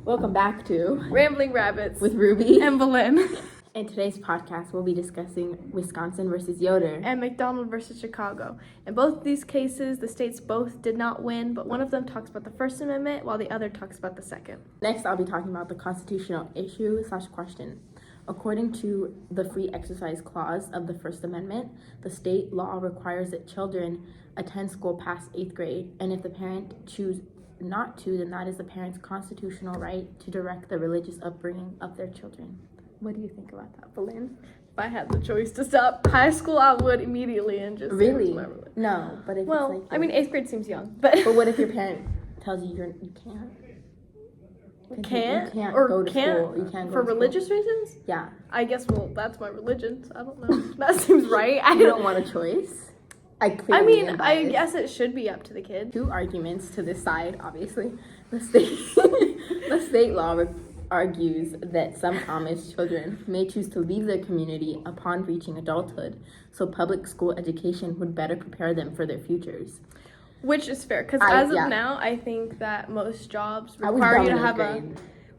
Welcome back to Rambling Rabbits with Ruby and Belen. In today's podcast, we'll be discussing Wisconsin versus Yoder And McDonald versus Chicago. In both of these cases, the states both did not win, but one of them talks about the First Amendment while the other talks about the Second. Next, I'll be talking about the constitutional issue/question. According to the Free Exercise Clause of the First Amendment, the state law requires that children attend school past 8th grade, and if the parent choose not to, then that is the parent's constitutional right to direct the religious upbringing of their children. What do you think about that, Belen? If I had the choice to stop high school, I would immediately and just Really? say it was my religion. No, but if Well, it's like... I mean, 8th grade seems young, but... But what if your parent tells you you can't? You can't go to school. You can't go for to school. religious reasons? Yeah. I guess, well, that's my religion, so I don't know. That seems right. You don't want a choice? I guess it should be up to the kid. Two arguments to this side, obviously. The state law argues that some Amish children may choose to leave their community upon reaching adulthood, so public school education would better prepare them for their futures. Which is fair, because as of now, I think that most jobs require you to have a...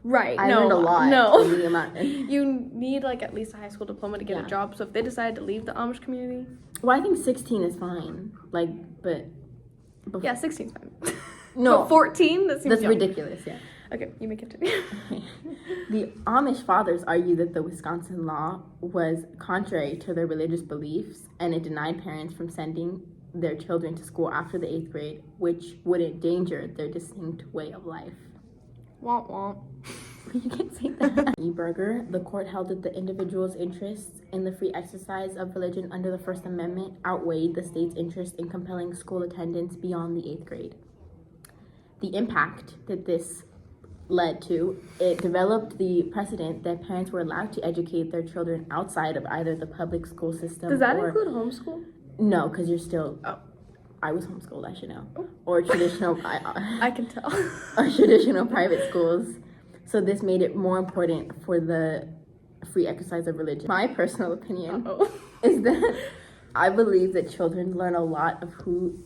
Right, I learned a lot. No. You You need, at least a high school diploma to get a job, so if they decide to leave the Amish community... Well, I think 16 is fine, but yeah, 16 is fine. No. But 14? That seems That's young. ridiculous, yeah. Okay, you may continue. The Amish fathers argue that the Wisconsin law was contrary to their religious beliefs, and it denied parents from sending their children to school after the 8th grade, which would endanger their distinct way of life. Womp womp. You can't say that. Burger, the court held that the individual's interests in the free exercise of religion under the First Amendment outweighed the state's interest in compelling school attendance beyond the 8th grade. The impact that this led to, it developed the precedent that parents were allowed to educate their children outside of either the public school system. Does that include homeschool? No, because you're still... Oh. I was homeschooled, I should know. Or traditional... I can tell. Or traditional private schools. So this made it more important for the free exercise of religion. My personal opinion is that I believe that children learn a lot of who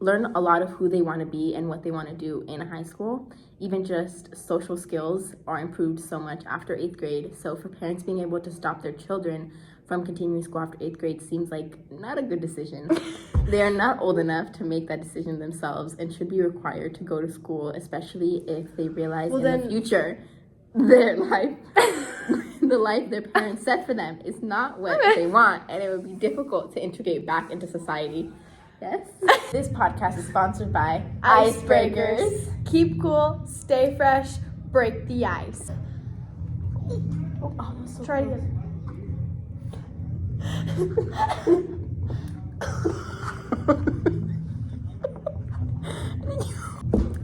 they want to be and what they want to do in high school. Even just social skills are improved so much after 8th grade. So for parents being able to stop their children from continuing school after 8th grade seems like not a good decision. They are not old enough to make that decision themselves and should be required to go to school, especially if they realize the future their life, the life their parents set for them is not what they want, and it would be difficult to integrate back into society. Yes. This podcast is sponsored by Icebreakers. Keep cool, stay fresh, break the ice. So Try it again.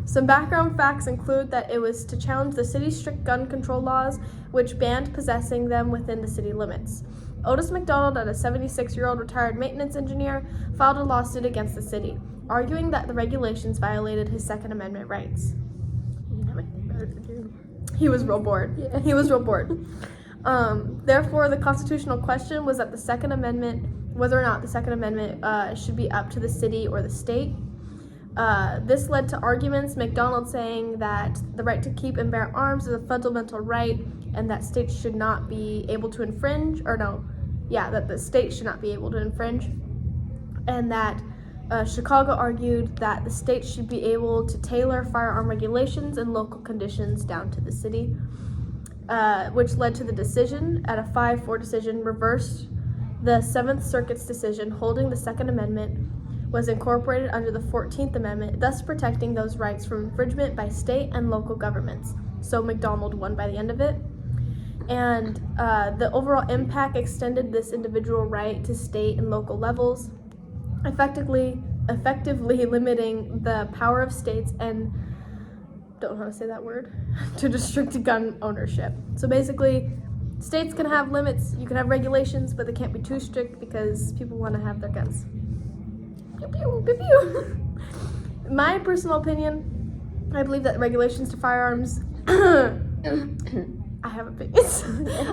Some background facts include that it was to challenge the city's strict gun control laws, which banned possessing them within the city limits. Otis McDonald, a 76-year-old retired maintenance engineer, filed a lawsuit against the city, arguing that the regulations violated his Second Amendment rights. He was real bored. Yeah. He was real bored. Therefore, the constitutional question was that the Second Amendment, whether or not the Second Amendment should be up to the city or the state. This led to arguments, McDonald saying that the right to keep and bear arms is a fundamental right and that states should not be able to infringe, that the state should not be able to infringe, and that Chicago argued that the state should be able to tailor firearm regulations and local conditions down to the city, which led to the decision at a 5-4 decision reversed the 7th Circuit's decision holding the Second Amendment was incorporated under the 14th Amendment, thus protecting those rights from infringement by state and local governments. So McDonald won by the end of it. And the overall impact extended this individual right to state and local levels, effectively limiting the power of states and, don't know how to say that word, to restrict gun ownership. So basically, states can have limits, you can have regulations, but they can't be too strict because people want to have their guns. Pew, pew, pew, pew. My personal opinion, I believe that regulations to firearms, I have opinions.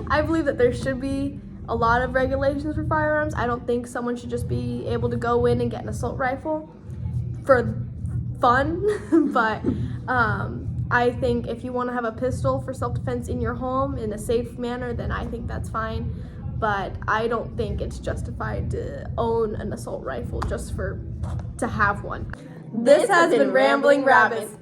I believe that there should be a lot of regulations for firearms. I don't think someone should just be able to go in and get an assault rifle for fun, but I think if you want to have a pistol for self-defense in your home in a safe manner, then I think that's fine. But I don't think it's justified to own an assault rifle just to have one. This has been Rambling Rabbits.